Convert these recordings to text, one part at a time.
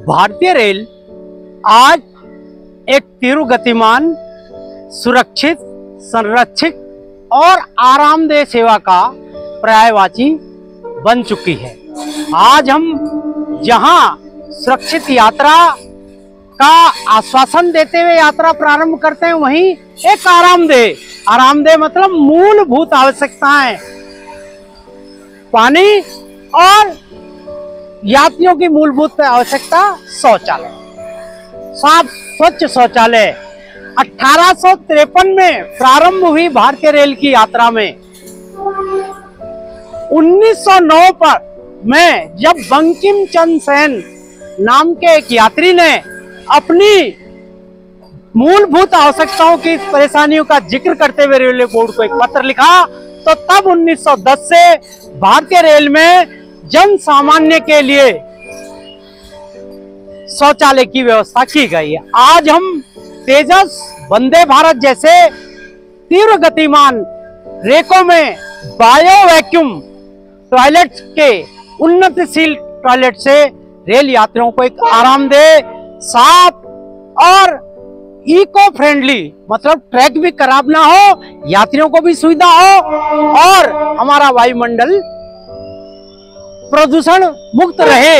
भारतीय रेल आज एक तीव्र गतिमान, सुरक्षित, संरक्षित और आरामदेह सेवा का पर्यायवाची बन चुकी है। आज हम जहां सुरक्षित यात्रा का आश्वासन देते हुए यात्रा प्रारंभ करते हैं, वहीं एक आरामदेह मतलब मूलभूत आवश्यकताएं, पानी और यात्रियों की मूलभूत आवश्यकता शौचालय, साफ स्वच्छ शौचालय 1853 में प्रारंभ हुई भारतीय रेल की यात्रा में। 1909 में जब बंकिम चंद्र सेन नाम के एक यात्री ने अपनी मूलभूत आवश्यकताओं की परेशानियों का जिक्र करते हुए रेलवे बोर्ड को एक पत्र लिखा, तो तब 1910 से भारतीय रेल में जन सामान्य के लिए शौचालय की व्यवस्था की गई है। आज हम तेजस, वंदे भारत जैसे तीव्र गतिमान रेकों में बायो वैक्यूम टॉयलेट के उन्नतिशील टॉयलेट से रेल यात्रियों को एक आरामदेह, साफ और इको फ्रेंडली, मतलब ट्रैक भी खराब ना हो, यात्रियों को भी सुविधा हो और हमारा वायुमंडल प्रदूषण मुक्त रहे।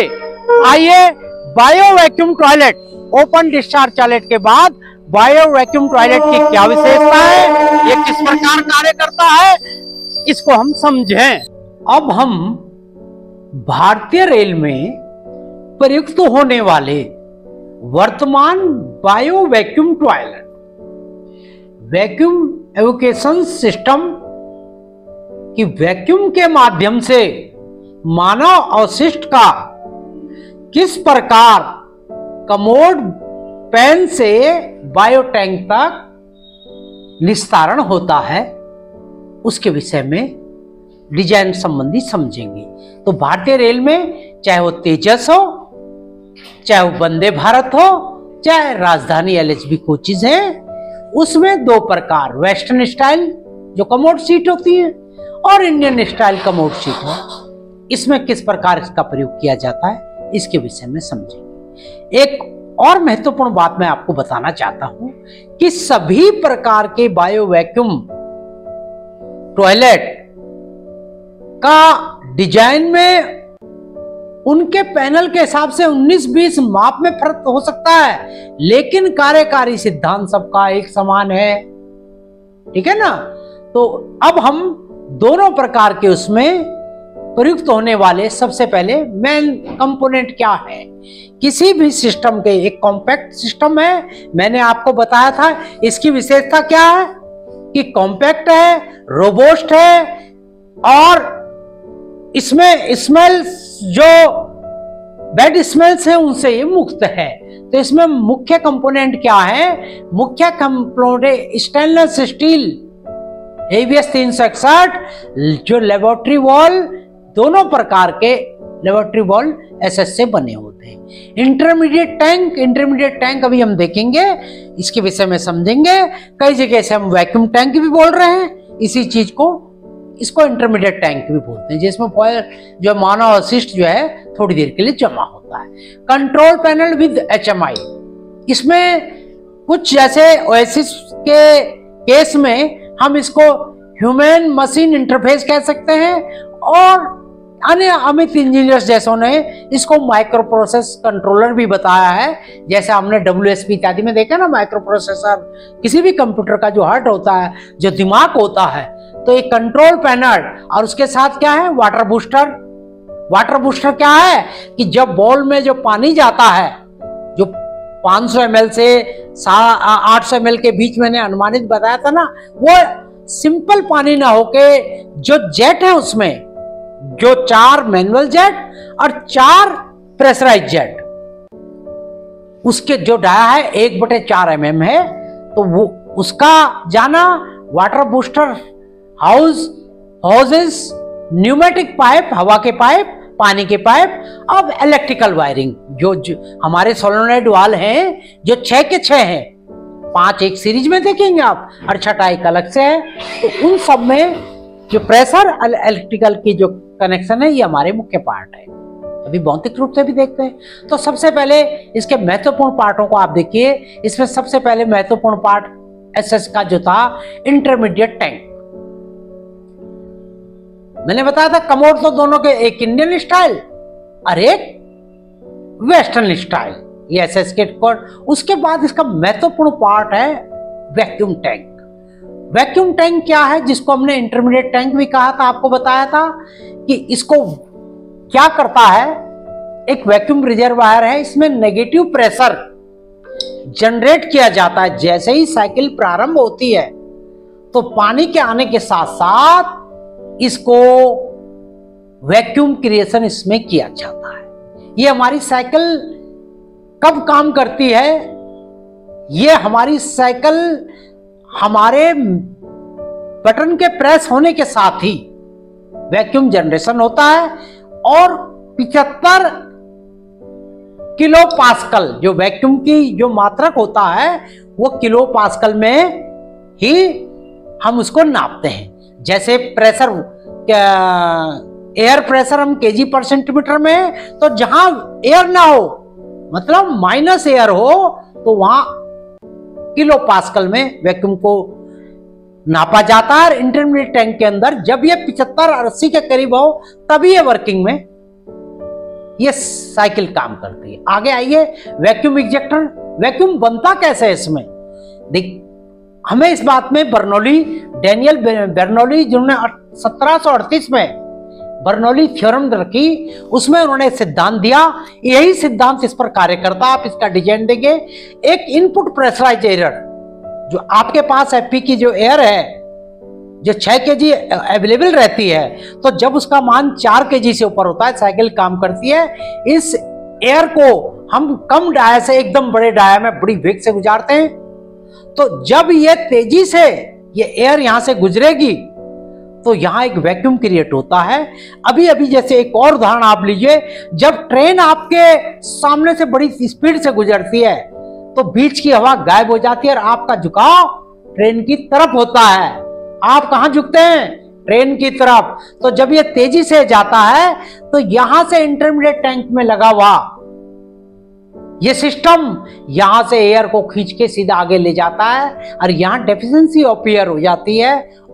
आइए, bio vacuum toilet, open discharge toilet के बाद बायो वैक्यूम टॉयलेट की क्या विशेषता है, ये किस प्रकार कार्य करता है, इसको हम समझें। अब हम भारतीय रेल में प्रयुक्त होने वाले वर्तमान bio vacuum toilet, vacuum avocation system की वैक्यूम के माध्यम से मानव अवशिष्ट का किस प्रकार कमोड पैन से बायो टैंक तक निस्तारण होता है, उसके विषय में डिजाइन संबंधी समझेंगे। तो भारतीय रेल में चाहे वो तेजस हो, चाहे वो वंदे भारत हो, चाहे राजधानी LHB कोचेज है, उसमें दो प्रकार, वेस्टर्न स्टाइल जो कमोड सीट होती है और इंडियन स्टाइल कमोड सीट है, इसमें किस प्रकार इसका प्रयोग किया जाता है, इसके विषय में समझेंगे। एक और महत्वपूर्ण बात मैं आपको बताना चाहता हूं कि सभी प्रकार के बायो वैक्यूम टॉयलेट का डिजाइन में उनके पैनल के हिसाब से 19-20 माप में फर्क हो सकता है, लेकिन कार्यकारी सिद्धांत सबका एक समान है। ठीक है ना? तो अब हम दोनों प्रकार के उसमें प्रयुक्त होने वाले सबसे पहले मेन कंपोनेंट क्या है। किसी भी सिस्टम के एक कॉम्पैक्ट सिस्टम है, मैंने आपको बताया था इसकी विशेषता क्या है कि कॉम्पैक्ट है, रोबोस्ट है और इसमें स्मेल्स, जो बैड स्मेल्स हैं उनसे ये मुक्त है। तो इसमें मुख्य कंपोनेंट क्या है? मुख्य कंपोनेंट स्टेनलेस स्टील ABS 361, जो लेबोरेटरी वॉल, दोनों प्रकार के लेबोरेटरी वॉल SS से बने होते हैं। इंटरमीडिएट टैंक अभी हम देखेंगे, इसके विषय में समझेंगे। कई जगह से हम वैक्यूम टैंक भी बोल रहे हैं इसी चीज को, इसको इंटरमीडिएट टैंक भी बोलते हैं, जिसमें जो मानव अवशिष्ट जो है थोड़ी देर के लिए जमा होता है। कंट्रोल पैनल विद HMI, इसमें कुछ जैसे ओएसिस के केस में हम इसको ह्यूमन मशीन इंटरफेस कह सकते हैं, और अन्य अमित इंजीनियर्स जैसों ने इसको माइक्रो प्रोसेस कंट्रोलर भी बताया है। जैसे हमने WSP इत्यादि में देखा ना, माइक्रो प्रोसेसर किसी भी कंप्यूटर का जो हार्ट होता है, जो दिमाग होता है, तो एक कंट्रोल पैनल और उसके साथ क्या है, वाटर बूस्टर। वाटर बूस्टर क्या है कि जब बॉल में जो पानी जाता है, जो 500 ml से 800 ml के बीच मैंने अनुमानित बताया था ना, वो सिंपल पानी ना होके जो जेट है उसमें, जो 4 मैनुअल जेट और 4 प्रेशराइज जेट, उसके जो डाया है 1/4 mm है, तो वो उसका जाना water booster houses, pneumatic pipe, हवा के पाइप, पानी के पाइप, अब इलेक्ट्रिकल वायरिंग, जो हमारे सोलेनॉइड वाल हैं, जो 6 के 6 हैं, 5 एक सीरीज में देखेंगे आप और 6 एक अलग से है, तो उन सब में जो प्रेशर इलेक्ट्रिकल की जो कनेक्शन है, ये हमारे मुख्य पार्ट है। अभी भौतिक रूप से भी देखते हैं। तो सबसे पहले इसके महत्वपूर्ण पार्टों को आप देखिए। इसमें सबसे पहले महत्वपूर्ण पार्ट एसएस का जो था इंटरमीडिएट टैंक। मैंने बताया था कमोड तो दोनों के, एक इंडियन स्टाइल और एक वेस्टर्न स्टाइल, ये एसएस के कोड। उसके बाद इसका महत्वपूर्ण पार्ट है वैक्यूम टैंक। वैक्यूम टैंक क्या है, जिसको हमने इंटरमीडिएट टैंक भी कहा था, आपको बताया था कि इसको क्या करता है, एक वैक्यूम रिजर्वायर है, इसमें नेगेटिव प्रेशर जनरेट किया जाता है। जैसे ही साइकिल प्रारंभ होती है तो पानी के आने के साथ साथ इसको वैक्यूम क्रिएशन इसमें किया जाता है। ये हमारी साइकिल कब काम करती है, ये हमारी साइकिल हमारे बटन के प्रेस होने के साथ ही वैक्यूम जनरेशन होता है और 75 किलो पास्कल जो वैक्यूम की जो मात्रक होता है वो किलो पास्कल में ही हम उसको नापते हैं। जैसे प्रेशर, एयर प्रेशर हम केजी पर सेंटीमीटर में, तो जहां एयर ना हो मतलब माइनस एयर हो तो वहां किलो पास्कल में वैक्यूम को नापा जाता है। इंटरमीडिएट टैंक के अंदर जब ये 75-80 के करीब हो तभी ये वर्किंग में ये साइकिल काम करती है। आगे आइए, वैक्यूम इंजेक्टर। वैक्यूम बनता कैसे है इसमें, देख हमें इस बात में बर्नौली, डैनियल बर्नौली जिन्होंने 1738 में बर्नौली थ्योरम रखी, उसमें उन्होंने सिद्धांत दिया, यही सिद्धांत इस पर कार्य करता। आप इसका डिजाइन देंगे, एक इनपुट प्रेशराइज एयर जो आपके पास एफपी की जो एयर है जो 6 केजी अवेलेबल रहती है, तो जब उसका मान 4 केजी से ऊपर होता है साइकिल काम करती है। इस एयर को हम कम डाया से एकदम बड़े डाया में बड़ी वेग से गुजारते हैं। तो जब ये तेजी से ये एयर यहां से गुजरेगी तो यहां एक वैक्यूम क्रिएट होता है। अभी अभी जैसे एक और उदाहरण आप लीजिए, जब ट्रेन आपके सामने से बड़ी स्पीड से गुजरती है तो बीच की हवा गायब हो जाती है और आपका झुकाव ट्रेन की तरफ होता है। आप कहां झुकते हैं, ट्रेन की तरफ। तो जब ये तेजी से जाता है तो यहां से इंटरमीडिएट टैंक में लगा हुआ ये सिस्टम यहां से एयर को खींच के सीधा आगे ले जाता है और यहां डेफिशिएंसी ऑफ एयर हो जाती है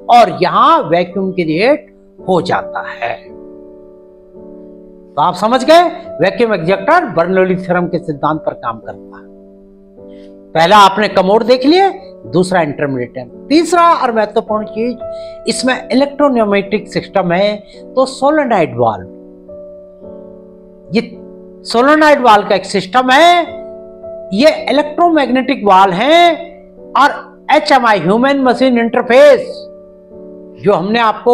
और यहां वैक्यूम क्रिएट हो जाता है। तो आप समझ गए, वैक्यूम इंजेक्टर बर्नौली थ्योरम के सिद्धांत पर काम करता है। पहला आपने कमोड देख लिए, दूसरा इंटरमीडिएट टैंक। तीसरा और महत्वपूर्ण चीज इसमें इलेक्ट्रोन्यूमेटिक सिस्टम है, तो सोलेनॉइड वाल्व। ये सोलेनॉइड वाल्व का एक सिस्टम है, ये इलेक्ट्रोमैग्नेटिक वाल्व है और HMI ह्यूमन मशीन इंटरफेस जो हमने आपको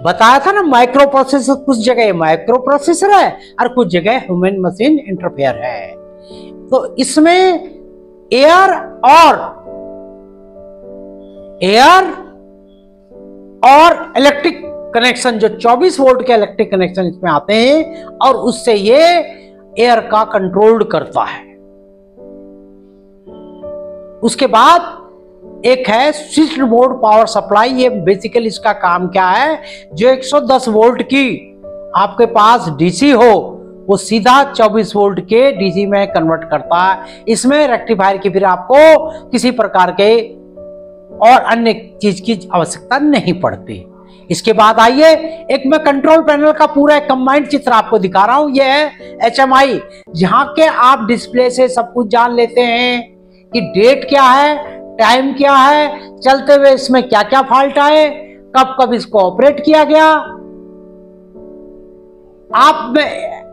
बताया था ना, माइक्रो प्रोसेसर, कुछ जगह माइक्रो प्रोसेसर है और कुछ जगह ह्यूमन मशीन इंटरफेयर है। तो इसमें एयर और इलेक्ट्रिक कनेक्शन, जो 24 वोल्ट के इलेक्ट्रिक कनेक्शन इसमें आते हैं और उससे ये एयर का कंट्रोल्ड करता है। उसके बाद एक है स्विच मोड पावर सप्लाई। ये बेसिकली इसका काम क्या है, जो 110 वोल्ट की आपके पास डीसी हो वो सीधा 24 वोल्ट के डीसी में कन्वर्ट करता है। इसमें रेक्टिफायर की फिर आपको किसी प्रकार के और अन्य चीज की आवश्यकता नहीं पड़ती। इसके बाद आइए, एक मैं कंट्रोल पैनल का पूरा एक कंबाइंड चित्र आपको दिखा रहा हूं। यह है HMI, जहां के आप डिस्प्ले से सब कुछ जान लेते हैं कि डेट क्या है, टाइम क्या है, चलते हुए इसमें क्या क्या फॉल्ट आए, कब कब इसको ऑपरेट किया गया।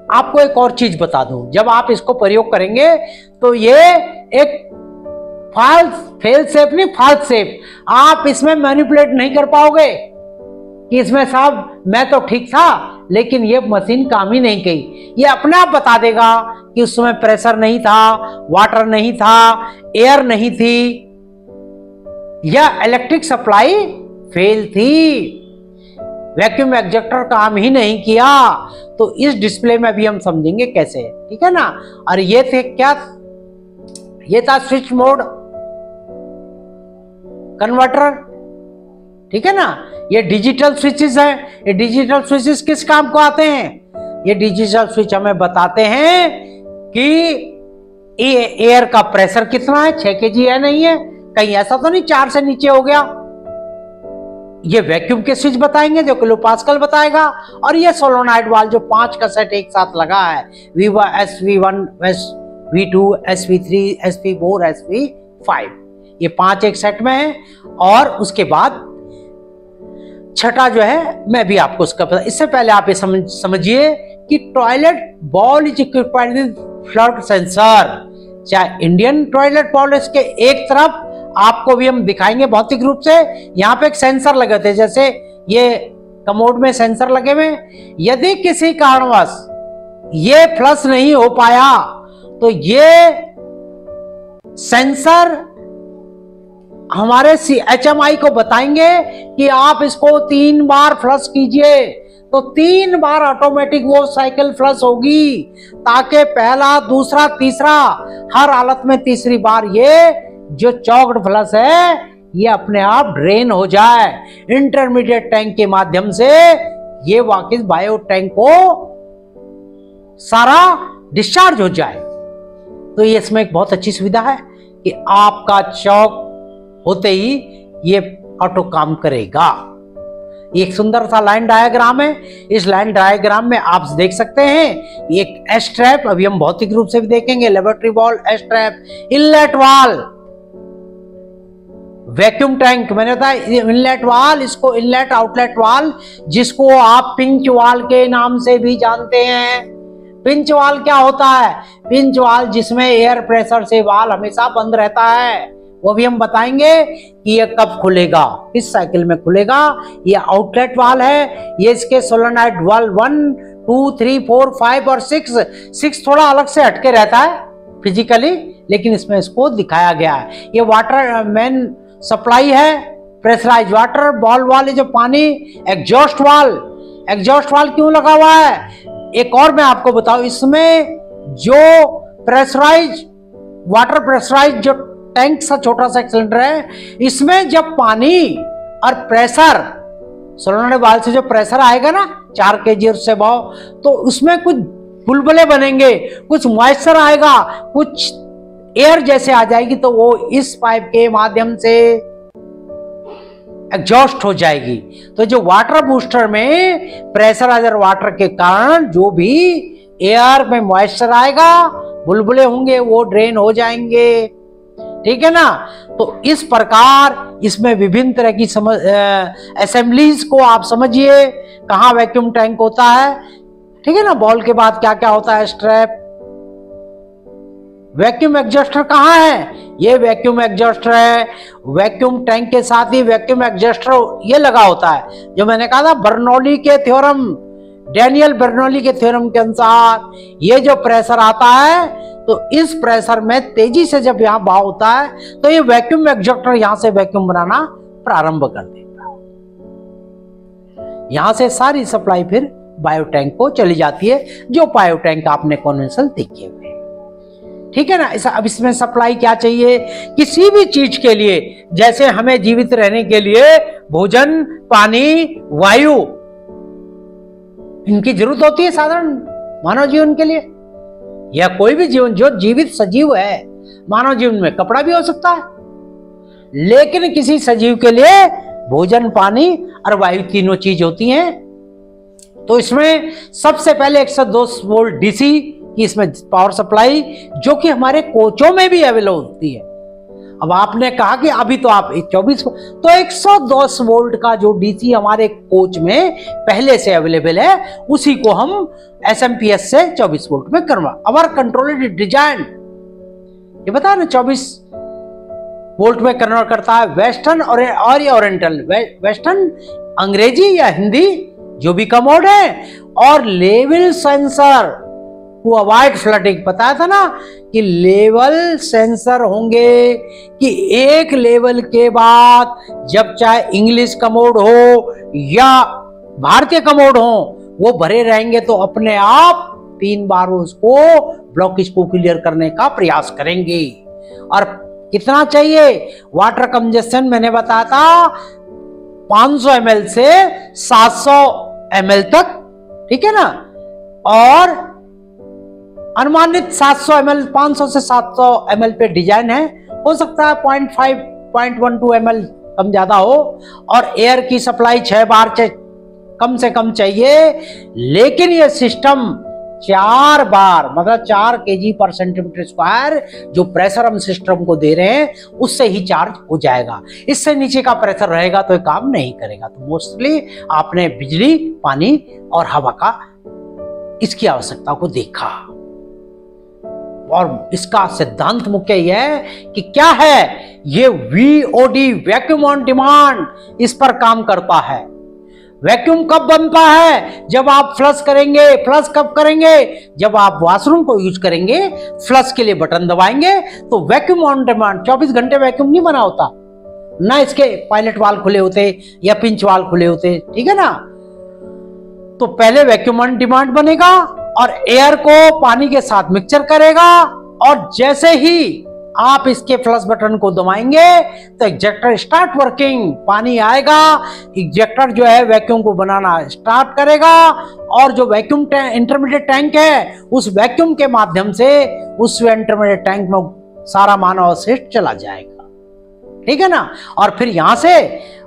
आपको एक और चीज बता दूं, जब आप इसको प्रयोग करेंगे तो ये एक फेल सेफ नहीं, फॉल्स सेफ, आप इसमें मैनिपुलेट नहीं कर पाओगे कि इसमें साहब मैं तो ठीक था लेकिन ये मशीन काम ही नहीं की। ये अपने आप बता देगा कि उस समय प्रेशर नहीं था, वाटर नहीं था, एयर नहीं थी या इलेक्ट्रिक सप्लाई फेल थी, वैक्यूम इंजेक्टर काम ही नहीं किया। तो इस डिस्प्ले में भी हम समझेंगे कैसे, ठीक है ना। और ये थे क्या, ये था स्विच मोड कन्वर्टर, ठीक है ना। ये डिजिटल स्विचेस है। ये डिजिटल स्विचेस किस काम को आते हैं, ये डिजिटल स्विच हमें बताते हैं कि एयर का प्रेशर कितना है, 6 kg है नहीं है, कहीं ऐसा तो नहीं 4 से नीचे हो गया। ये वैक्यूम के स्विच बताएंगे जो किलोपास्कल बताएगा। और ये सोलोनॉइड वाल्व जो 5 का सेट एक साथ लगा है, SV1, SV2, SV3, SV4, SV5, ये 5 एक सेट में है। और उसके बाद छठा जो है मैं भी आपको उसका पता। इससे पहले आप ये समझिए कि toilet ball is equipped with flood sensor. चाहे इंडियन टॉयलेट बॉल, इसके एक तरफ आपको भी हम दिखाएंगे भौतिक रूप से, यहाँ पे एक सेंसर लगे थे, जैसे ये कमोड में सेंसर लगे हुए। यदि किसी कारणवश ये फ्लश नहीं हो पाया तो ये सेंसर हमारे HMI को बताएंगे कि आप इसको 3 बार फ्लश कीजिए, तो 3 बार ऑटोमेटिक वो साइकिल फ्लश होगी, ताकि पहला, दूसरा, तीसरा, हर हालत में तीसरी बार ये जो चॉक्ड फ्लश है ये अपने आप ड्रेन हो जाए इंटरमीडिएट टैंक के माध्यम से। ये वाकिस बायो टैंक को सारा डिस्चार्ज हो जाए। तो ये इसमें एक बहुत अच्छी सुविधा है कि आपका चॉक होते ही ये ऑटो काम करेगा। एक सुंदर सा लाइन डायग्राम है। इस लाइन डायग्राम में आप देख सकते हैं एक एस ट्रैप, अभी हम भौतिक रूप से भी देखेंगे, laboratory ball, S trap, inlet वाल, वैक्यूम टैंक, मैंने बताया इनलेट वाल, इसको इनलेट आउटलेट वाल, जिसको आप पिंच वाल के नाम से भी जानते हैं। पिंच वाल क्या होता है? पिंच वाल जिसमें एयर प्रेशर से वाल हमेशा बंद रहता है, वो भी हम बताएंगे कि ये कब खुलेगा, किस साइकिल में खुलेगा। ये आउटलेट वाल है। ये इसके सोलेनॉइड वाल 1, 2, 3, 4, 5 और 6 थोड़ा अलग से हटके रहता है फिजिकली, लेकिन इसमें इसको दिखाया गया है। ये वाटर मेन सप्लाई है, प्रेशराइज वाटर। बॉल वाल जो पानी, एग्जॉस्ट वाल क्यों लगा हुआ है? एक और मैं आपको बताऊं, इसमें जो प्रेशराइज वाटर प्रेशराइज जो टैंक सा छोटा सा सिलेंडर है, इसमें जब पानी और प्रेशर सोलेनॉइड वाल्व से जो प्रेशर आएगा ना 4 kg उससे भाव, तो उसमें कुछ बुलबुले बनेंगे, कुछ मॉइस्चर आएगा, कुछ एयर जैसे आ जाएगी, तो वो इस पाइप के माध्यम से एग्जॉस्ट हो जाएगी। तो जो वाटर बूस्टर में प्रेशराइजर वाटर के कारण जो भी एयर में मॉइस्चर आएगा, बुलबुले होंगे, वो ड्रेन हो जाएंगे। ठीक है ना? तो इस प्रकार इसमें विभिन्न तरह की असेंबलीज को आप समझिए, कहाँ वैक्यूम टैंक होता है। ठीक है ना? बॉल के बाद क्या क्या होता है? स्ट्रैप, वैक्यूम एग्जॉस्टर कहाँ है? ये वैक्यूम एग्जॉस्टर है। वैक्यूम टैंक के साथ ही वैक्यूम एग्जॉस्टर ये लगा होता है, जो मैंने कहा था बर्नौली के थ्योरम, डैनियल बर्नौली के थ्योरम के अनुसार ये जो प्रेशर आता है, तो इस प्रेशर में तेजी से जब यहाँ बहाव होता है, तो ये वैक्यूम एग्जॉस्टर यहां से वैक्यूम बनाना प्रारंभ कर देता है। यहां से सारी सप्लाई फिर बायो टैंक को चली जाती है, जो बायो टैंक आपने कन्वेंशनल देखे हुए। ठीक है ना? अब इसमें सप्लाई क्या चाहिए? किसी भी चीज के लिए, जैसे हमें जीवित रहने के लिए भोजन, पानी, वायु, इनकी जरूरत होती है साधारण मानव जीवन के लिए, या कोई भी जीवन जो जीवित सजीव है। मानव जीवन में कपड़ा भी हो सकता है, लेकिन किसी सजीव के लिए भोजन, पानी और वायु तीनों चीज होती हैं। तो इसमें सबसे पहले 102 वोल्ट डीसी की इसमें पावर सप्लाई, जो कि हमारे कोचों में भी अवेलेबल होती है। अब आपने कहा कि अभी तो आप 24, तो 110 वोल्ट का जो डीसी हमारे कोच में पहले से अवेलेबल है, उसी को हम SMPS से 24 वोल्ट में करवा। अवर कंट्रोलर डिजाइन, ये बता ना 24 वोल्ट में कन्वर्ट करता है। वेस्टर्न और ओरिएंटल, वेस्टर्न अंग्रेजी या हिंदी जो भी कमोड है, और level sensor to avoid flooding. बताया था ना कि लेवल सेंसर होंगे कि एक लेवल के बाद जब चाहे इंग्लिश कमोड हो या भारतीय कमोड हो, वो भरे रहेंगे, तो अपने आप 3 बार उसको ब्लॉकेज को क्लियर करने का प्रयास करेंगे। और कितना चाहिए? वाटर कंजस्शन मैंने बताया था 500 ml से 700 ml तक। ठीक है ना? और अनुमानित 700 ml 500 से 700 ml पे डिजाइन है, हो सकता है 0.5 0.12 ml कम ज्यादा हो, और एयर की सप्लाई 6 बार कम से कम चाहिए। लेकिन ये सिस्टम 4 बार मतलब 4 kg पर सेंटीमीटर स्क्वायर जो प्रेशर हम सिस्टम को दे रहे हैं उससे ही चार्ज हो जाएगा। इससे नीचे का प्रेशर रहेगा तो ये काम नहीं करेगा। तो मोस्टली आपने बिजली, पानी और हवा का इसकी आवश्यकता को देखा, और इसका सिद्धांत मुख्य यह है कि क्या है, ये VOD वैक्यूम ऑन डिमांड इस पर काम करता है। वैक्यूम कब बनता है? जब आप फ्लश करेंगे। फ्लश कब करेंगे? जब आप वॉशरूम को यूज करेंगे, फ्लश के लिए बटन दबाएंगे तो वैक्यूम ऑन डिमांड। 24 घंटे वैक्यूम नहीं बना होता ना, इसके पायलट वाल्व खुले होते या पिंच वाल्व खुले होते, ठीक है ना। तो पहले वैक्यूम ऑन डिमांड बनेगा और एयर को पानी के साथ मिक्सचर करेगा, और जैसे ही आप इसके फ्लश बटन को दबाएंगे तो इजेक्टर स्टार्ट वर्किंग, पानी आएगा, इजेक्टर जो है वैक्यूम को बनाना स्टार्ट करेगा, और जो वैक्यूम इंटरमीडिएट टैंक है उस वैक्यूम के माध्यम से उस इंटरमीडिएट टैंक में सारा मानव अवशिष्ट चला जाएगा, ठीक है ना। और फिर यहां से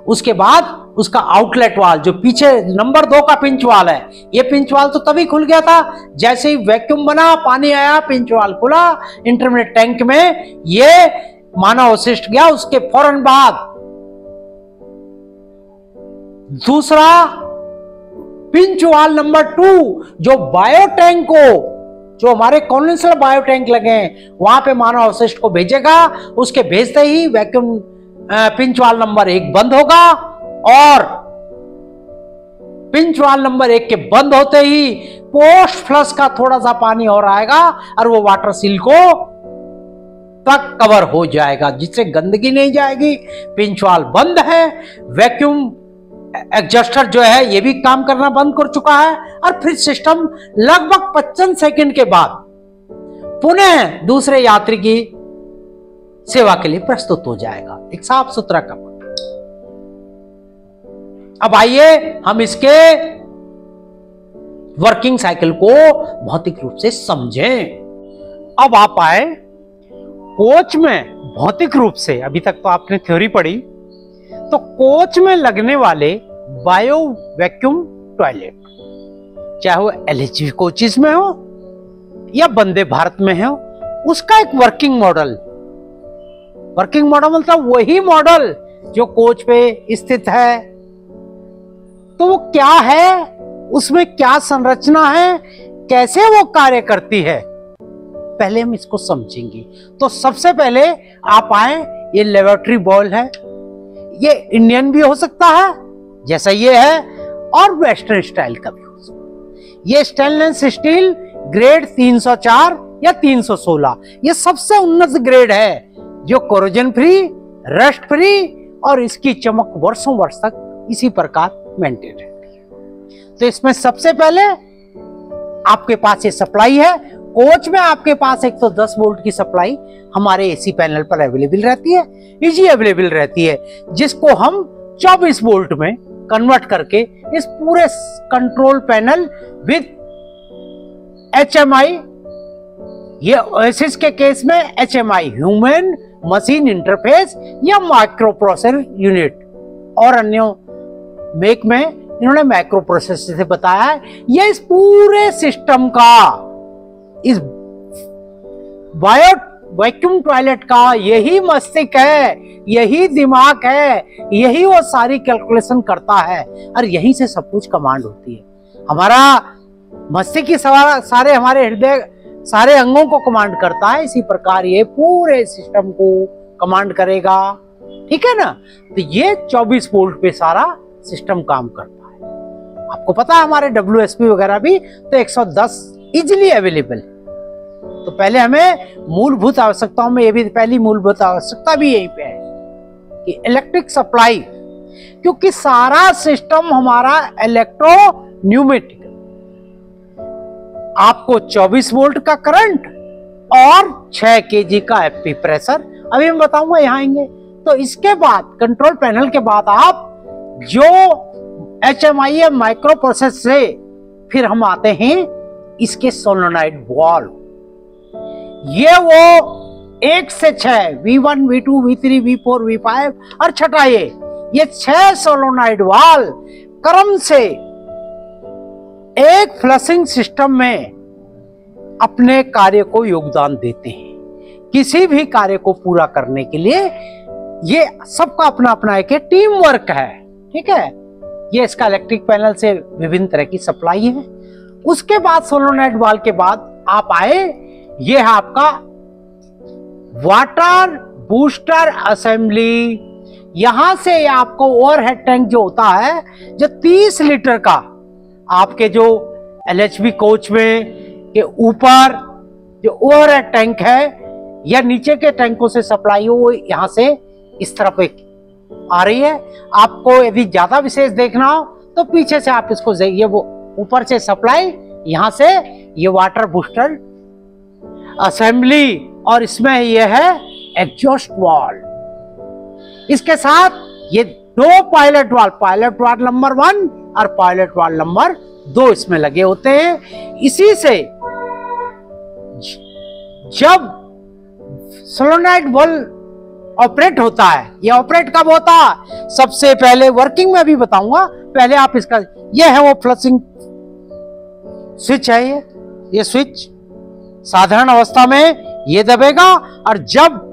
उसके बाद उसका आउटलेट वाल जो पीछे नंबर 2 का पिंच वाल है, ये पिंच वाल तो तभी खुल गया था जैसे ही वैक्यूम बना, पानी आया, पिंच वाल खुला इंटरमीडिएट टैंक में, ये मानव अवशिष्ट गया। उसके फौरन बाद दूसरा पिंच वाल नंबर 2 जो बायो टैंक को, जो हमारे कॉन्वेंशनल बायो टैंक लगे हैं वहां पे मानव अवशिष्ट को भेजेगा। उसके भेजते ही वैक्यूम पिंच वाल नंबर 1 बंद होगा, और पिंच वाल नंबर 1 के बंद होते ही पोस्ट फ्लश का थोड़ा सा पानी और आएगा और वो वाटर सील को तक कवर हो जाएगा, जिससे गंदगी नहीं जाएगी। पिंच वाल बंद है, वैक्यूम एडजस्टर जो है ये भी काम करना बंद कर चुका है, और फिर सिस्टम लगभग 55 सेकंड के बाद पुनः दूसरे यात्री की सेवा के लिए प्रस्तुत हो जाएगा, एक साफ सुथरा कमरा। अब आइए हम इसके वर्किंग साइकिल को भौतिक रूप से समझें। अब आप आए कोच में भौतिक रूप से, अभी तक तो आपने थ्योरी पढ़ी, तो कोच में लगने वाले बायो वैक्यूम टॉयलेट, चाहे वो LHV कोचेस में हो या वंदे भारत में हो, उसका एक वर्किंग मॉडल मतलब वही मॉडल जो कोच पे स्थित है। तो वो क्या है, उसमें क्या संरचना है, कैसे वो कार्य करती है, पहले हम इसको समझेंगे। तो सबसे पहले आप आए, ये लेबोरेटरी बॉल है, ये इंडियन भी हो सकता है जैसा ये है, और वेस्टर्न स्टाइल का भी हो सकता है। ये स्टेनलेस स्टील ग्रेड 304 या 316, ये सबसे उन्नत ग्रेड है जो कोरोजन फ्री, रस्ट फ्री, और इसकी चमक वर्षों वर्ष तक इसी प्रकार मेंटेन है। तो इसमें सबसे पहले आपके पास ये सप्लाई है। कोच में आपके पास 110 वोल्ट की सप्लाई हमारे एसी पैनल पर अवेलेबल रहती है, इजी अवेलेबल रहती है, जिसको हम 24 वोल्ट में कन्वर्ट करके इस पूरे कंट्रोल पैनल विद HMI, ये ओएसिस के केस में HMI ह्यूमन मशीन इंटरफेस या माइक्रो प्रोसेसर यूनिट, और अन्य मेक में इन्होंने माइक्रो प्रोसेसर से बताया है। ये इस पूरे सिस्टम का, इस बायो वैक्यूम टॉयलेट का यही मस्तिष्क है, यही दिमाग है, यही वो सारी कैलकुलेशन करता है, और यहीं से सब कुछ कमांड होती है। हमारा मस्तिष्क की सारे हमारे हृदय सारे अंगों को कमांड करता है, इसी प्रकार ये पूरे सिस्टम को कमांड करेगा, ठीक है ना। तो ये 24 वोल्ट पे सारा सिस्टम काम करता है। आपको पता है हमारे WSP वगैरह भी तो 110 इजिली अवेलेबल है। तो पहले हमें मूलभूत आवश्यकताओं में ये भी पहली मूलभूत आवश्यकता भी यहीं पे है कि इलेक्ट्रिक सप्लाई, क्योंकि सारा सिस्टम हमारा इलेक्ट्रो न्यूमेटिक, आपको 24 वोल्ट का करंट और 6 kg का FP प्रेशर, अभी मैं बताऊंगा यहां आएंगे। तो इसके बाद कंट्रोल पैनल के बाद आप जो HMI माइक्रो प्रोसेस से फिर हम आते हैं इसके सोलोनॉइड वाल्व। ये वो 1 से 6 V1 V2 V3 V4 V5 और छठा ये 6 सोलोनॉइड वाल्व क्रम से एक फ्लशिंग सिस्टम में अपने कार्य को योगदान देते हैं। किसी भी कार्य को पूरा करने के लिए ये सबका अपना अपना एक टीम वर्क है। ठीक है, ये इसका इलेक्ट्रिक पैनल से विभिन्न तरह की सप्लाई है। उसके बाद सोलोनॉइड वाल्व के बाद आप आए, ये है आपका वाटर बूस्टर असेंबली। यहां से आपको ओवरहेड टैंक जो होता है, जो 30 लीटर का आपके जो LHB कोच में के ऊपर जो ओवरहेड टैंक है या नीचे के टैंकों से सप्लाई हो, वो यहां से इस तरफ एक आ रही है। आपको यदि ज्यादा विशेष देखना हो तो पीछे से आप इसको ये वो ऊपर से सप्लाई, यहां से ये वाटर बूस्टर असेंबली, और इसमें ये है एग्जॉस्ट वाल्व। इसके साथ ये 2 पायलट वाल्व नंबर 1 और पायलट वाल्व नंबर 2 इसमें लगे होते हैं। इसी से जब सोलोनॉइड वाल्व ऑपरेट होता है, ये ऑपरेट कब होता है, सबसे पहले वर्किंग में अभी बताऊंगा, पहले आप इसका, ये है वो फ्लशिंग स्विच है। ये स्विच साधारण अवस्था में ये दबेगा, और जब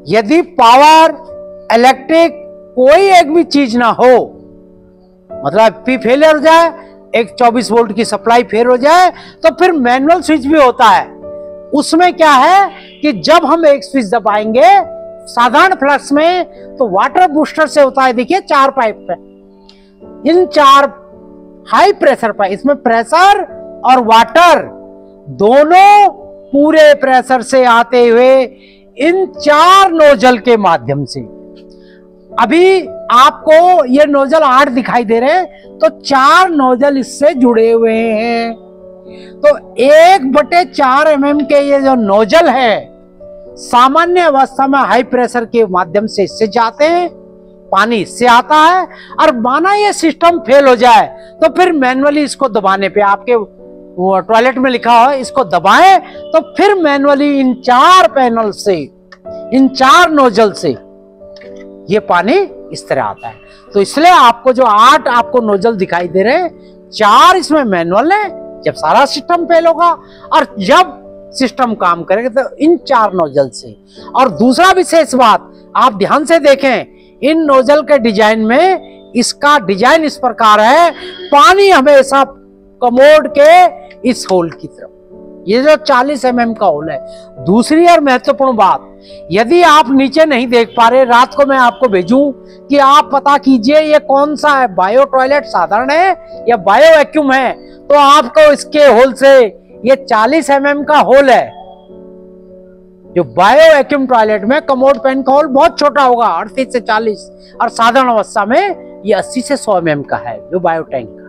यदि पावर इलेक्ट्रिक कोई एक भी चीज ना हो, मतलब पी फेलियर हो जाए, एक 24 वोल्ट की सप्लाई फेल हो जाए, तो फिर मैनुअल स्विच भी होता है। उसमें क्या है कि जब हम एक स्विच दबाएंगे साधारण फ्लक्स में, तो वाटर बूस्टर से होता है, देखिए 4 पाइप है, इन 4 हाई प्रेशर पाइप, इसमें प्रेशर और वाटर दोनों पूरे प्रेशर से आते हुए इन 4 नोजल के माध्यम से, अभी आपको ये नोजल 8 दिखाई दे रहे हैं, तो 4 नोजल इससे जुड़े हुए हैं। तो 1/4 mm के ये जो नोजल है, सामान्य अवस्था में हाई प्रेशर के माध्यम से इससे जाते हैं, पानी इससे आता है, और माना ये सिस्टम फेल हो जाए तो फिर मैनुअली इसको दबाने पे, आपके वो टॉयलेट में लिखा है इसको दबाएं, तो फिर मैनुअली इन 4 पैनल से, इन 4 नोजल से ये पानी इस तरह आता है। तो इसलिए आपको जो 8 आपको नोजल दिखाई दे रहे हैं, 4 इसमें मैनुअल है जब सारा सिस्टम फेल होगा, और जब सिस्टम काम करेगा तो इन 4 नोजल से। और दूसरा विशेष बात आप ध्यान से देखें, इन नोजल के डिजाइन में, इसका डिजाइन इस प्रकार है, पानी हमेशा कमोड के इस होल की तरफ, ये जो 40 mm का होल है। दूसरी और महत्वपूर्ण बात, यदि आप नीचे नहीं देख पा रहे, रात को मैं आपको भेजूं कि आप पता कीजिए ये कौन सा है, बायो टॉयलेट साधारण है या बायो वैक्यूम है, तो आपको इसके होल से, ये 40 mm का होल है। जो बायो वैक्यूम टॉयलेट में कमोड पैन का होल बहुत छोटा होगा, 38 से 40, और साधारण अवस्था में ये 80 से 100 mm का है जो बायो टैंक का है।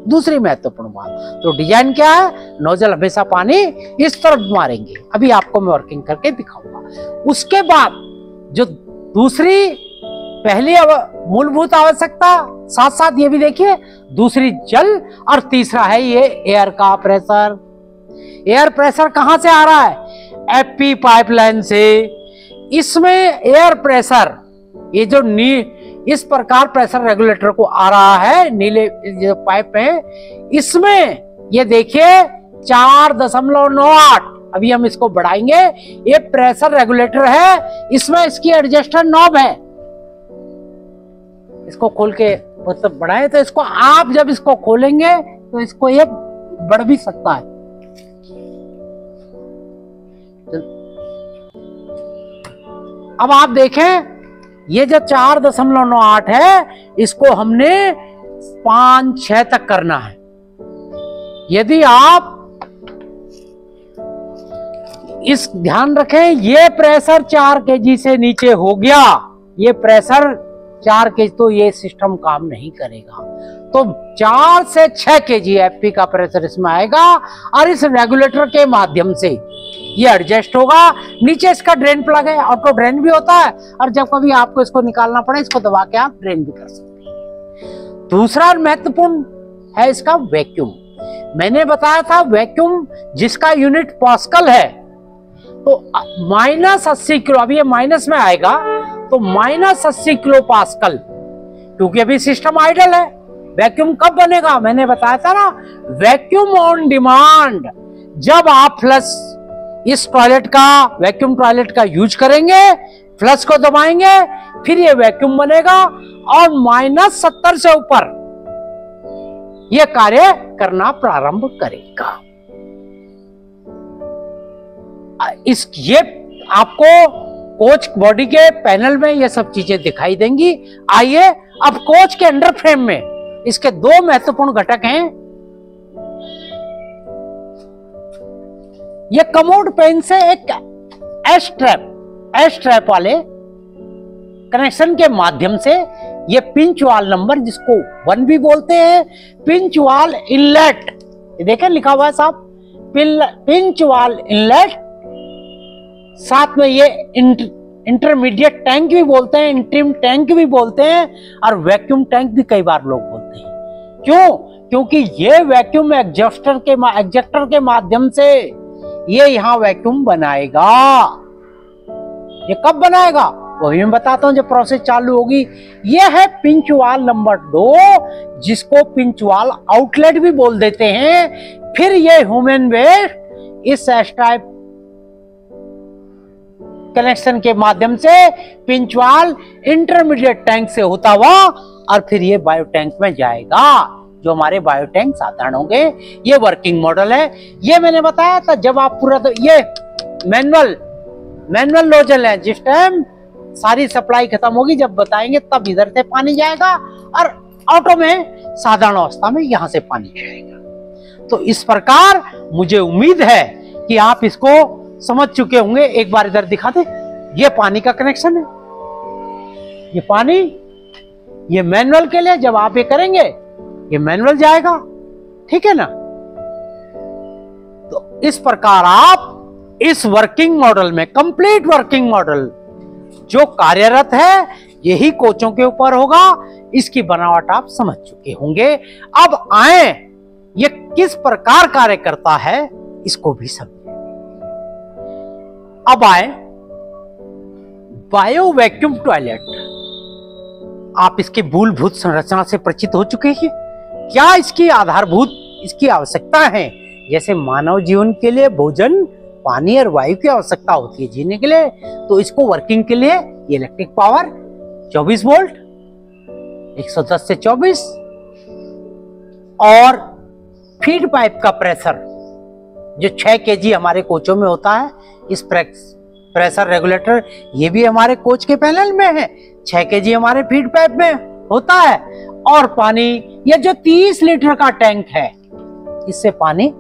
दूसरी महत्वपूर्ण बात, तो डिजाइन क्या है, नोजल हमेशा पानी इस तरफ मारेंगे, अभी आपको मैं वर्किंग करके दिखाऊंगा। उसके बाद जो दूसरी, पहली मूलभूत आवश्यकता, साथ साथ ये भी देखिए, दूसरी जल, और तीसरा है ये एयर का प्रेशर। एयर प्रेशर कहां से आ रहा है, FP पाइपलाइन से। इसमें एयर प्रेशर, ये जो इस प्रकार प्रेशर रेगुलेटर को आ रहा है, नीले जो पाइप है, इसमें ये देखिए 4.98, अभी हम इसको बढ़ाएंगे, ये प्रेशर रेगुलेटर है, इसमें इसकी एडजस्टर नॉब है। इसको खोल के मतलब बढ़ाए, तो इसको आप जब इसको खोलेंगे तो इसको ये बढ़ भी सकता है। अब आप देखें, ये जो 4.98 है, इसको हमने 5-6 तक करना है। यदि आप इस ध्यान रखें, ये प्रेशर 4 kg से नीचे हो गया, ये प्रेशर 4 kg, तो ये सिस्टम काम नहीं करेगा। तो 4 से 6 kg FP का प्रेशर इसमें आएगा, और इस रेगुलेटर के माध्यम से ये एडजस्ट होगा। नीचे इसका ड्रेन प्लग है, ऑटो ड्रेन भी होता है, और जब कभी आपको इसको निकालना पड़े, इसको दबा के आप ड्रेन भी कर सकते हैं। दूसरा महत्वपूर्ण है इसका वैक्यूम। मैंने बताया था वैक्यूम जिसका यूनिट पास्कल है, तो -80 किलो, अब ये माइनस में आएगा तो -80 किलो पास्कल, क्योंकि अभी सिस्टम आइडल है। वैक्यूम कब बनेगा? मैंने बताया था ना, वैक्यूम ऑन डिमांड। जब आप फ्लश इस टॉयलेट का, वैक्यूम टॉयलेट का यूज करेंगे, फ्लश को दबाएंगे, फिर ये वैक्यूम बनेगा और -70 से ऊपर ये कार्य करना प्रारंभ करेगा। ये आपको कोच बॉडी के पैनल में ये सब चीजें दिखाई देंगी। आइए अब कोच के अंडर फ्रेम में इसके दो महत्वपूर्ण घटक हैं। ये कमोड पेन से एक एस ट्रैप वाले कनेक्शन के माध्यम से ये पिंच वाल नंबर, जिसको 1 भी बोलते हैं, पिंच वाल इनलेट, देखें लिखा हुआ है साहब, पिंच वाल इनलेट, साथ में ये इंटरमीडिएट टैंक भी बोलते हैं, इंट्रीम टैंक भी बोलते हैं, और वैक्यूम टैंक भी कई बार लोग बोलते हैं। क्यों? क्योंकि ये वैक्यूम एग्जैक्टर के माध्यम से ये यहां वैक्यूम बनाएगा। ये कब बनाएगा वो भी मैं बताता हूं जब प्रोसेस चालू होगी। ये है पिंच वाल नंबर 2, जिसको पिंच वाल आउटलेट भी बोल देते हैं। फिर ये ह्यूमन वेस्ट इस एस टाइप कनेक्शन के माध्यम से पिंच वाल इंटरमीडिएट टैंक से होता हुआ और फिर ये बायो टैंक में जाएगा, जो हमारे बायो टैंक साधारण होंगे। ये वर्किंग मॉडल है। ये मैंने बताया था जब आप पूरा, तो ये मैनुअल नोजल है, जिस टाइम सारी सप्लाई खत्म होगी, जब बताएंगे तब इधर से पानी जाएगा और ऑटो में साधारण अवस्था में यहां से पानी जाएगा। तो इस प्रकार मुझे उम्मीद है कि आप इसको समझ चुके होंगे। एक बार इधर दिखा दे, ये पानी का कनेक्शन है, ये पानी, ये मैनुअल के लिए जब आप ये करेंगे ये मैनुअल जाएगा, ठीक है ना। तो इस प्रकार आप इस वर्किंग मॉडल में, कंप्लीट वर्किंग मॉडल जो कार्यरत है, यही कोचों के ऊपर होगा। इसकी बनावट आप समझ चुके होंगे। अब आए ये किस प्रकार कार्य करता है, इसको भी समझें। अब आए बायो वैक्यूम टॉयलेट। आप इसकी मूलभूत संरचना से परिचित हो चुके हैं। क्या इसकी आधारभूत इसकी आवश्यकता है? जैसे मानव जीवन के लिए भोजन, पानी और वायु की आवश्यकता होती है जीने के लिए, तो इसको वर्किंग के लिए इलेक्ट्रिक पावर 24 वोल्ट 110 से 24 और फीड पाइप का प्रेशर जो 6 kg हमारे कोचों में होता है, इस प्रेशर रेगुलेटर ये भी हमारे कोच के पैनल में है। 6 kg हमारे फीड पाइप में होता है। और पानी, ये जो 30 लीटर का टैंक है, इससे पानी,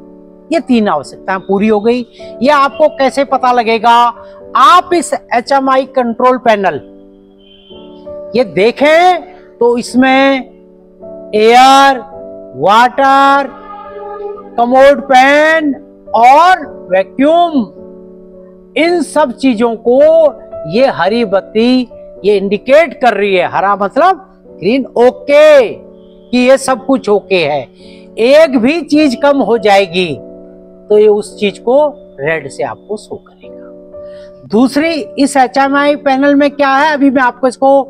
ये 3 आवश्यकताएं पूरी हो गई। ये आपको कैसे पता लगेगा? आप इस HMI कंट्रोल पैनल ये देखें तो इसमें एयर, वाटर, कमोड पैन और वैक्यूम, इन सब चीजों को ये हरी बत्ती ये इंडिकेट कर रही है। हरा मतलब ग्रीन, ओके, कि ये सब कुछ ओके है। एक भी चीज कम हो जाएगी तो ये उस चीज को रेड से आपको शो करेगा। दूसरी, इस HMI पैनल में क्या है, अभी मैं आपको इसको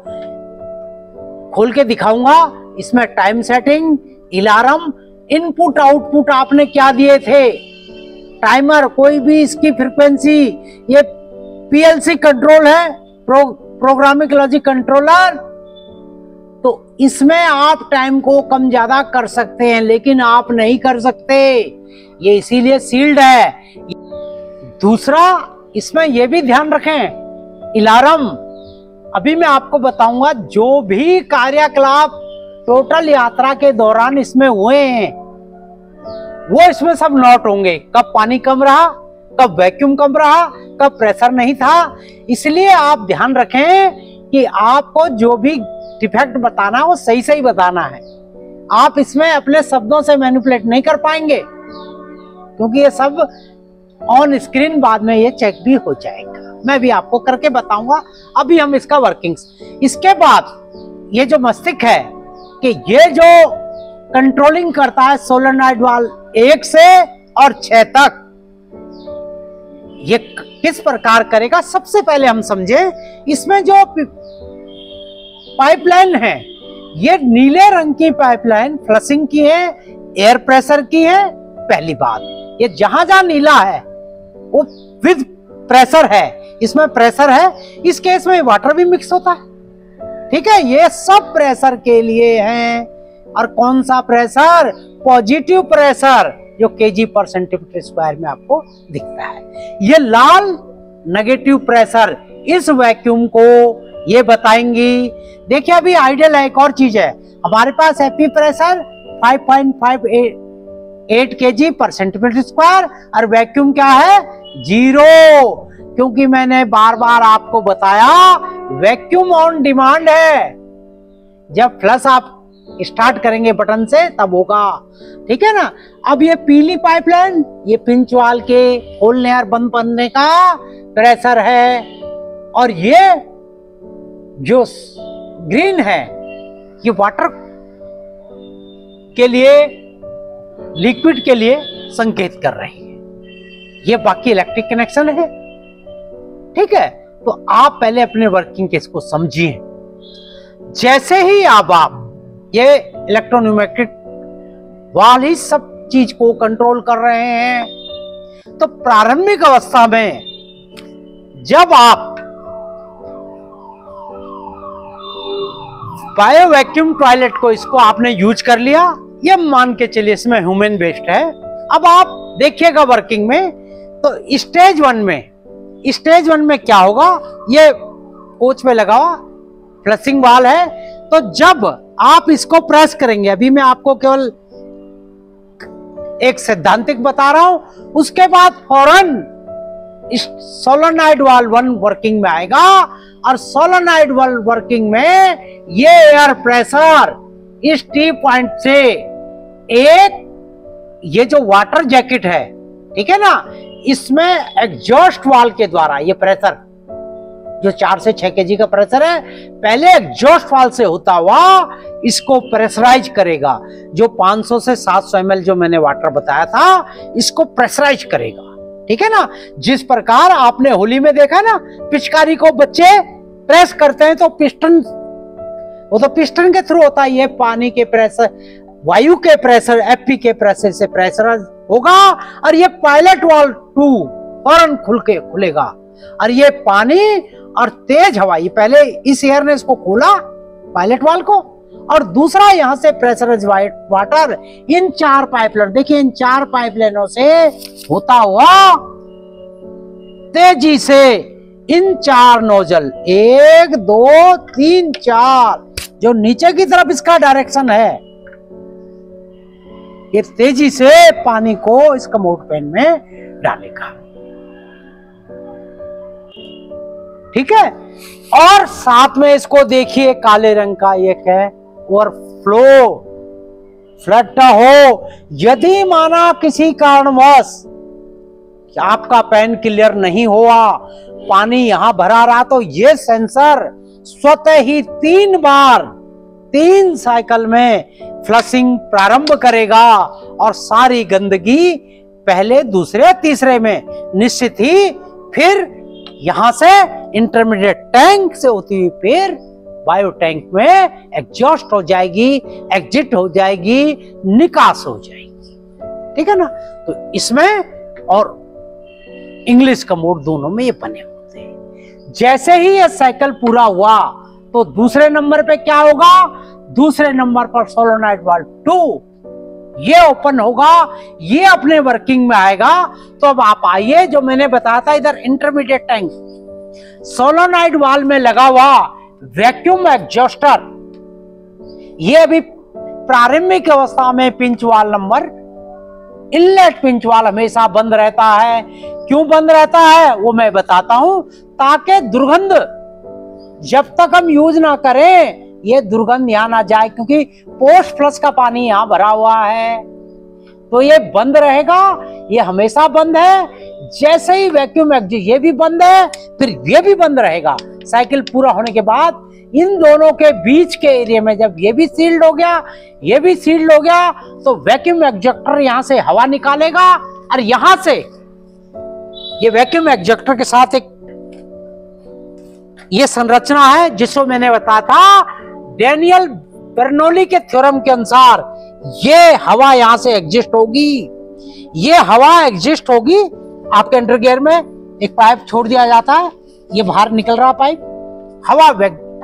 खोल के दिखाऊंगा। इसमें time setting, alarm, input output आपने क्या दिए थे, टाइमर, कोई भी इसकी फ्रीक्वेंसी, ये PLC कंट्रोल है, प्रोग्रामिंग लॉजिक कंट्रोलर। तो इसमें आप टाइम को कम ज्यादा कर सकते हैं, लेकिन आप नहीं कर सकते, ये इसीलिए सील्ड है। दूसरा, इसमें यह भी ध्यान रखें, अलार्म, अभी मैं आपको बताऊंगा जो भी कार्यकलाप टोटल यात्रा के दौरान इसमें हुए हैं वो इसमें सब नोट होंगे। कब पानी कम रहा, कब वैक्यूम कम रहा, कब प्रेशर नहीं था। इसलिए आप ध्यान रखें कि आपको जो भी डिफेक्ट बताना वो सही सही बताना है। आप इसमें अपने शब्दों से मैनिपुलेट नहीं कर पाएंगे, क्योंकि ये सब ऑन स्क्रीन बाद में ये चेक भी हो जाएगा। मैं भी आपको करके बताऊंगा। अभी हम इसका वर्किंग्स, इसके बाद ये जो मस्तिष्क है कि ये जो कंट्रोलिंग करता है सोलेनॉइड वाल्व 1 से और 6 तक ये किस प्रकार करेगा, सबसे पहले हम समझे। इसमें जो पाइपलाइन है, ये नीले रंग की पाइपलाइन फ्लशिंग की है, एयर प्रेशर की है। पहली बात, ये जहां जहां नीला है वो विद प्रेशर है, इसमें प्रेशर है। इस केस में वाटर भी मिक्स होता है, ठीक है। ये सब प्रेशर के लिए हैं। और कौन सा प्रेशर? पॉजिटिव प्रेशर, जो केजी पर सेंटीमीटर स्क्वायर में आपको दिखता है। ये लाल नेगेटिव प्रेशर इस वैक्यूम को ये बताएंगी। देखिए अभी आइडियल है, एक और चीज है, हमारे पास एपी प्रेशर 5.58 केजी पर सेंटीमीटर स्क्वायर और वैक्यूम क्या है? 0। क्योंकि मैंने बार बार आपको बताया वैक्यूम ऑन डिमांड है। जब फ्लश आप स्टार्ट करेंगे बटन से तब होगा, ठीक है ना। अब ये पीली पाइपलाइन, ये पिंच वाल के खोलने और बंद करने का प्रेशर है। और ये जो ग्रीन है ये वाटर के लिए, लिक्विड के लिए संकेत कर रही है। ये बाकी इलेक्ट्रिक कनेक्शन है, ठीक है। तो आप पहले अपने वर्किंग केस को समझिए। जैसे ही आप ये इलेक्ट्रोन्यूमेटिक वाल ही सब चीज को कंट्रोल कर रहे हैं, तो प्रारंभिक अवस्था में जब आप बायो वैक्यूम टॉयलेट को, इसको आपने यूज कर लिया, ये मान के चलिए इसमें ह्यूमन वेस्ट है। अब आप देखिएगा वर्किंग में, तो स्टेज वन में क्या होगा? ये कोच में लगा हुआ फ्लशिंग वाल है। तो जब आप इसको प्रेस करेंगे, अभी मैं आपको केवल एक सैद्धांतिक बता रहा हूं, उसके बाद फौरन सोलेनॉइड वाल्व 1 वर्किंग में आएगा। और सोलेनॉइड वाल्व वर्किंग में ये एयर प्रेशर इस टी पॉइंट से एक, ये जो वाटर जैकेट है, ठीक है ना, इसमें एग्जॉस्ट वाल्व के द्वारा ये प्रेशर जो 4 से 6 केजी का प्रेशर है, पहले एग्जॉस्ट वाल्व से होता हुआ इसको प्रेशराइज करेगा। जो 500 से 700 ml जो मैंने वाटर बताया था, इसको प्रेशराइज करेगा, ठीक है ना। जिस प्रकार आपने होली में देखा ना, पिचकारी को बच्चे प्रेस करते हैं तो पिस्टन, वो तो पिस्टन के थ्रू होता है। ये पानी के प्रेशर, वायु के प्रेशर, एफपी के प्रेशर से प्रेशर होगा। और ये पायलट वाल्व 2 फौरन खुलेगा। और ये पानी और तेज हवा, ये पहले इस एयर ने इसको खोला पायलट वाल्व को, और दूसरा यहां से प्रेशराइज्ड वाटर इन 4 पाइपलाइन, देखिए इन 4 पाइपलाइनों से होता हुआ तेजी से इन 4 नोजल, 1 2 3 4, जो नीचे की तरफ इसका डायरेक्शन है, ये तेजी से पानी को इस कमोड पैन में डालेगा, ठीक है। और साथ में इसको देखिए काले रंग का एक है ओवरफ्लो, फ्लड हो। यदि माना किसी कारणवश आपका पैन क्लियर नहीं हुआ, पानी यहां भरा रहा, तो ये सेंसर स्वतः ही 3 बार 3 साइकिल में फ्लशिंग प्रारंभ करेगा। और सारी गंदगी पहले, दूसरे, तीसरे में निश्चित ही फिर यहां से इंटरमीडिएट टैंक से होती हुई फिर बायो टैंक में एग्जॉस्ट हो जाएगी, एग्जिट हो जाएगी, निकास हो जाएगी, ठीक है ना। तो इसमें और इंग्लिश का मोड दोनों में ये बने होते हैं। जैसे ही ये साइकिल पूरा हुआ तो दूसरे नंबर पे क्या होगा? दूसरे नंबर पर सोलेनॉइड वाल्व 2 ये ओपन होगा, ये अपने वर्किंग में आएगा। तो अब आप आइए, जो मैंने बताया था इधर इंटरमीडिएट टैंक, सोलेनॉइड वाल्व में लगा हुआ वैक्यूम एग्जॉस्टर, ये अभी प्रारंभिक अवस्था में pinch valve number, inlet pinch valve हमेशा बंद रहता है। क्यों बंद रहता है वो मैं बताता हूं, ताकि दुर्गंध जब तक हम यूज ना करें ये दुर्गंध यहां ना जाए, क्योंकि पोस्ट फ्लश का पानी यहां भरा हुआ है, तो ये बंद रहेगा, ये हमेशा बंद है। जैसे ही वैक्यूम एग्जिट, ये भी बंद है, फिर ये भी बंद रहेगा। साइकिल पूरा होने के बाद इन दोनों के बीच के एरिया में जब ये भी सील्ड हो गया, ये भी सील्ड हो गया, तो वैक्यूम एग्जैक्टर यहां से हवा निकालेगा और यहां से ये वैक्यूम एग्जैक्टर के साथ एक ये संरचना है जिसको मैंने बताया था डैनियल बर्नौली के थ्योरम के अनुसार ये हवा यहां से एग्जिस्ट होगी, ये हवा एग्जिस्ट होगी। आपके अंडर गियर में एक पाइप छोड़ दिया जाता है, ये बाहर निकल रहा पाइप, हवा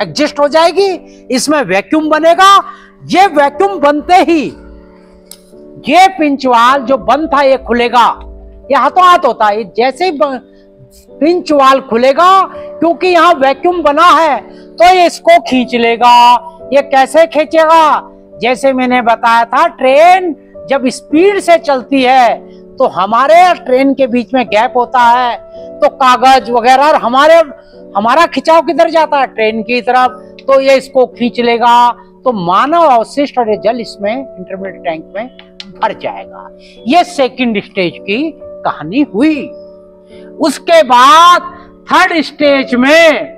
एग्जिस्ट हो जाएगी, इसमें वैक्यूम बनेगा। ये वैक्यूम बनते ही ये पिंच वाल जो बंद था ये खुलेगा, ये हाथों हाथ होता है। जैसे ही पिंच वाल खुलेगा, क्योंकि यहाँ वैक्यूम बना है तो ये इसको खींच लेगा। ये कैसे खींचेगा? जैसे मैंने बताया था, ट्रेन जब स्पीड से चलती है तो हमारे ट्रेन के बीच में गैप होता है, तो कागज वगैरह और हमारा खिंचाव किधर जाता है? ट्रेन की तरफ, तो ये इसको खींच लेगा। तो मानव अवशिष्ट और जल इसमें इंटरमीडिएट टैंक में भर जाएगा। ये सेकंड स्टेज की कहानी हुई। उसके बाद थर्ड स्टेज में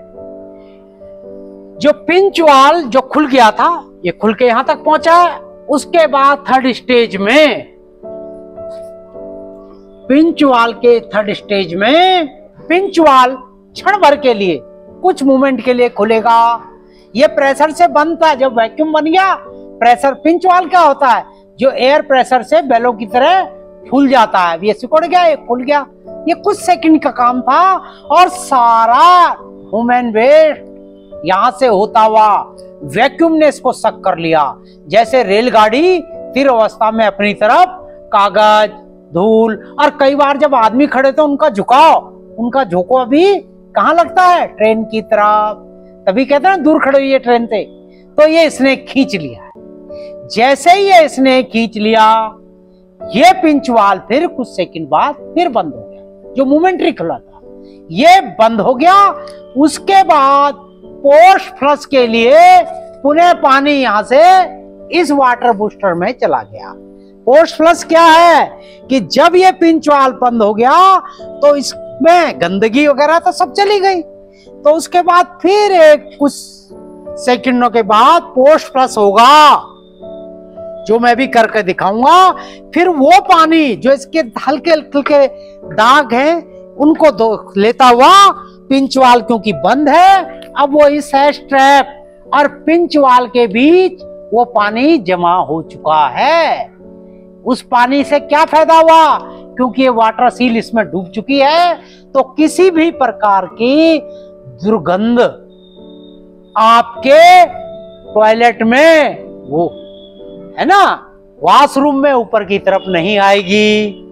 जो पिंच वाल जो खुल गया था, ये खुल के यहां तक पहुंचा। उसके बाद थर्ड स्टेज में पिंच वाल के थर्ड स्टेज में पिंच वाल क्षण भर के लिए, कुछ मोमेंट के लिए खुलेगा। ये प्रेशर से बंद था, जब वैक्यूम बन गया प्रेशर, पिंच वाल क्या होता है? जो एयर प्रेशर से बैलो की तरह फूल जाता है। ये सिकुड़ गया, ये खुल गया। ये कुछ सेकंड का काम था और सारा ह्यूमन वेस्ट यहां से होता हुआ वैक्यूम ने इसको सक कर लिया। जैसे रेलगाड़ी स्थिर अवस्था में अपनी तरफ कागज, धूल, और कई बार जब आदमी खड़े तो उनका झुकाव भी कहां लगता है? ट्रेन की तरफ। तभी कहते हैं दूर खड़े हुई है ट्रेन से। तो ये इसने खींच लिया है। जैसे ही ये इसने खींच लिया, ये पिंच वाल फिर कुछ सेकंड बाद फिर बंद हो गया। जो मोमेंटरी खुला था ये बंद हो गया। उसके बाद पोस्ट फ्लश के लिए पुनः पानी यहां से इस वाटर बूस्टर में चला गया। पोस्ट फ्लश क्या है कि जब ये पिंच वाल बंद हो गया तो इसमें गंदगी वगैरह तो सब चली गई। तो उसके बाद फिर एक कुछ सेकंडों के बाद पोस्ट फ्लश होगा, जो मैं भी करके दिखाऊंगा। फिर वो पानी जो इसके हल्के हल्के दाग हैं उनको लेता हुआ पिंच वाल, क्योंकि बंद है, अब वो इस स्ट्रैप और पिंच वाल के बीच वो पानी जमा हो चुका है। उस पानी से क्या फायदा हुआ? क्योंकि ये वाटर सील इसमें डूब चुकी है, तो किसी भी प्रकार की दुर्गंध आपके टॉयलेट में, वो है ना, वॉशरूम में ऊपर की तरफ नहीं आएगी।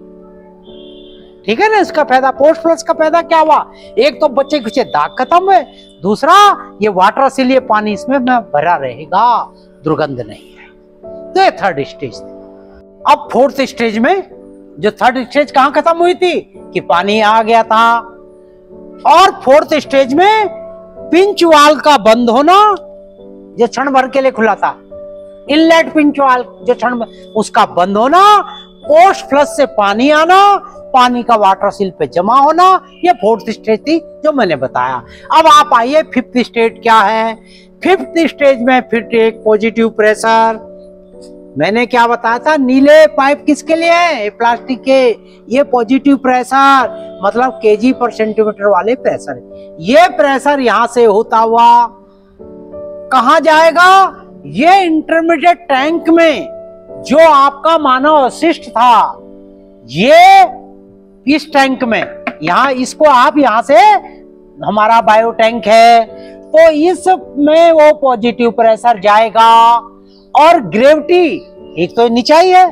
ठीक है ना? इसका फायदा, पोस्ट फ्लश का फायदा क्या हुआ? एक तो बच्चे कुछ दाग खत्म हुए, दूसरा ये वाटर से लिए पानी इसमें भरा रहेगा, दुर्गंध नहीं है। तो ये थर्ड स्टेज। अब फोर्थ स्टेज में, जो थर्ड स्टेज कहां खत्म हुई थी कि पानी आ गया था, और फोर्थ स्टेज में पिंच वाल का बंद होना, जो क्षण भर के लिए खुला था, इनलेट पिंच वाल जो क्षण उसका बंद होना, पोस्ट फ्लश से पानी आना, पानी का वाटर सील पे जमा होना, ये फोर्थ स्टेज थी जो मैंने बताया। अब आप आइए फिफ्थ स्टेज क्या है। फिफ्थ स्टेज में फिर एक पॉजिटिव प्रेशर, मैंने क्या बताया था? नीले पाइप किसके लिए है? प्लास्टिक के। ये पॉजिटिव प्रेशर मतलब केजी पर सेंटीमीटर वाले प्रेशर। ये प्रेशर यहां से होता हुआ कहां जाएगा? ये इंटरमीडिएट टैंक में जो आपका मानव अवशिष्ट था, ये इस टैंक में, यहां इसको आप यहां से, हमारा बायो टैंक है, तो इसमें वो पॉजिटिव प्रेशर जाएगा। और ग्रेविटी, एक तो नीचे ही है,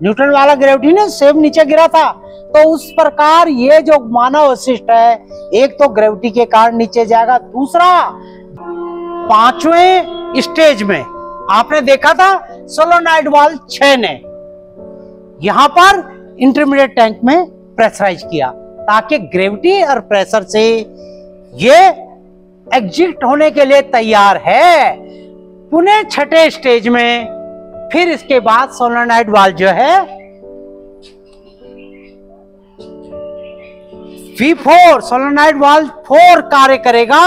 न्यूटन वाला ग्रेविटी ने सेम नीचे गिरा था, तो उस प्रकार ये जो मानव अवशिष्ट है, एक तो ग्रेविटी के कारण नीचे जाएगा, दूसरा पांचवें स्टेज में आपने देखा था सोलोनॉइड वाल्व 6 ने यहां पर इंटरमीडिएट टैंक में प्रेशराइज किया, ताकि ग्रेविटी और प्रेशर से ये एग्जिट होने के लिए तैयार है। पुनः छठे स्टेज में फिर इसके बाद सोलोनॉइड वाल्व जो है V4 सोलोनॉइड वाल्व 4 कार्य करेगा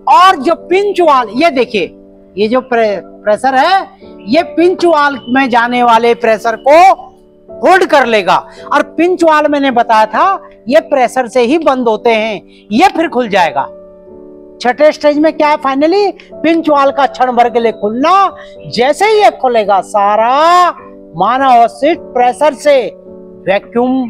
और जो पिंच वाल, ये देखिए, ये जो प्रेशर है, ये पिंच वाल में जाने वाले प्रेशर को होल्ड कर लेगा। और पिंच वाल मैंने बताया था ये प्रेशर से ही बंद होते हैं, ये फिर खुल जाएगा। छठे स्टेज में क्या है, फाइनली पिंच वाल का क्षण भर के लिए खुलना। जैसे ही ये खुलेगा, सारा मानव अवशिष्ट प्रेशर से वैक्यूम,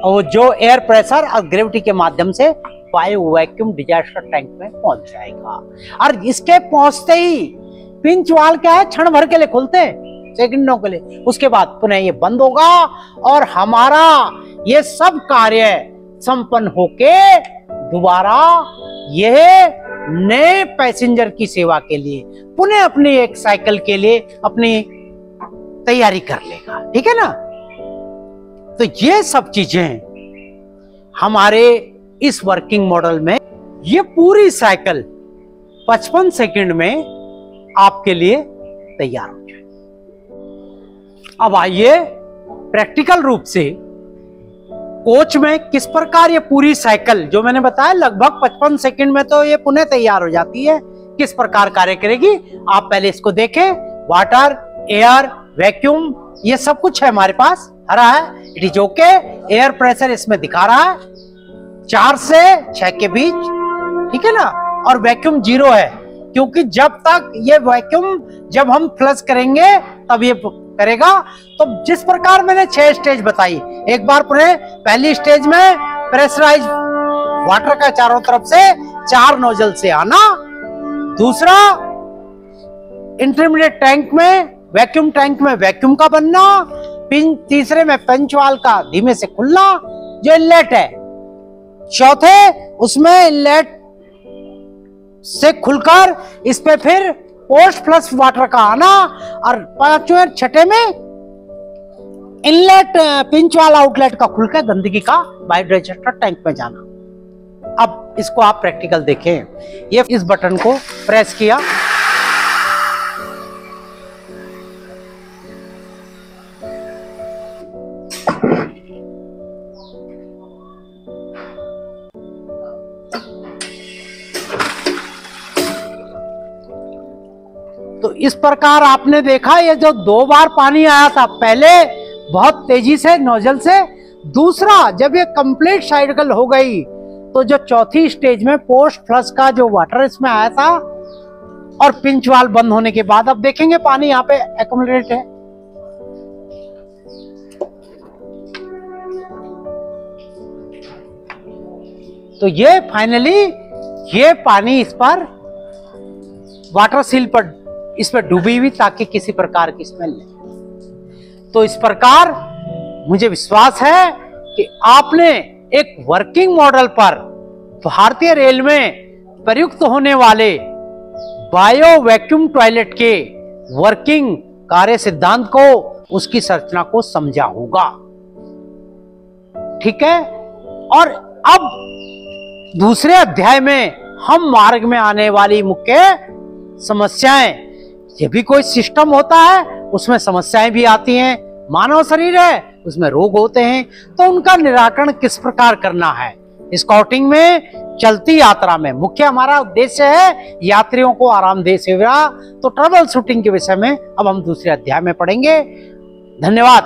और जो एयर प्रेशर और ग्रेविटी के माध्यम से वायु वैक्यूम डिजास्टर टैंक में पहुंच जाएगा। और इसके पहुंचते ही पिंच वाल क्या है, क्षण भर के लिए खुलते हैं, सेकंडों के लिए, उसके बाद पुनः ये बंद होगा और हमारा ये सब कार्य संपन्न होके दोबारा यह नए पैसेंजर की सेवा के लिए पुनः अपनी एक साइकिल के लिए अपनी तैयारी कर लेगा। ठीक है ना। तो ये सब चीजें हमारे इस वर्किंग मॉडल में, ये पूरी साइकिल 55 सेकंड में आपके लिए तैयार हो जाए। अब आइए प्रैक्टिकल रूप से कोच में किस प्रकार ये पूरी साइकिल, जो मैंने बताया लगभग 55 सेकंड में तो ये पुनः तैयार हो जाती है, किस प्रकार कार्य करेगी आप पहले इसको देखें। वाटर, एयर, वैक्यूम, ये सब कुछ है हमारे पास, हरा है, it is okay. Air pressure इसमें दिखा रहा है 4 से 6 के बीच, ठीक है ना। और वैक्यूम 0 है, क्योंकि जब तक ये वैक्यूम, जब हम फ्लश करेंगे तब ये करेगा। तो जिस प्रकार मैंने 6 स्टेज बताई, एक बार पुनः पहली स्टेज में प्रेशराइज वाटर का चारों तरफ से 4 नोजल से आना, दूसरा इंटरमीडिएट टैंक में, वैक्यूम टैंक में वैक्यूम का बनना, तीसरे में पंच वाल का धीमे से खुलना जो इनलेट है, चौथे उसमें इनलेट से खुलकर इस पे फिर पोस्ट फ्लश वाटर का आना, और पांचवें छठे में इनलेट पिंच वाला आउटलेट का खुलकर गंदगी का बायोडाइजेस्टर टैंक में जाना। अब इसको आप प्रैक्टिकल देखें। ये इस बटन को प्रेस किया, तो इस प्रकार आपने देखा, ये जो 2 बार पानी आया था, पहले बहुत तेजी से नोजल से, दूसरा जब ये कंप्लीट साइकिल हो गई तो जो चौथी स्टेज में पोस्ट फ्लश का जो वाटर इसमें आया था और पिंच वाल बंद होने के बाद, अब देखेंगे पानी यहाँ पे एक्युमुलेट है। तो ये फाइनली ये पानी इस पर वाटर सील पर इस पर डूबी हुई, ताकि किसी प्रकार की स्मेल नहीं। तो इस प्रकार मुझे विश्वास है कि आपने एक वर्किंग मॉडल पर भारतीय रेल में प्रयुक्त होने वाले बायो वैक्यूम टॉयलेट के वर्किंग कार्य सिद्धांत को, उसकी संरचना को समझा होगा। ठीक है। और अब दूसरे अध्याय में हम मार्ग में आने वाली मुख्य समस्याएं, ये भी कोई सिस्टम होता है, उसमें समस्याएं भी आती हैं, मानव शरीर है उसमें रोग होते हैं, तो उनका निराकरण किस प्रकार करना है। स्काउटिंग में, चलती यात्रा में मुख्य हमारा उद्देश्य है यात्रियों को आरामदेह सेवा, तो ट्रबल शूटिंग के विषय में अब हम दूसरे अध्याय में पढ़ेंगे। धन्यवाद।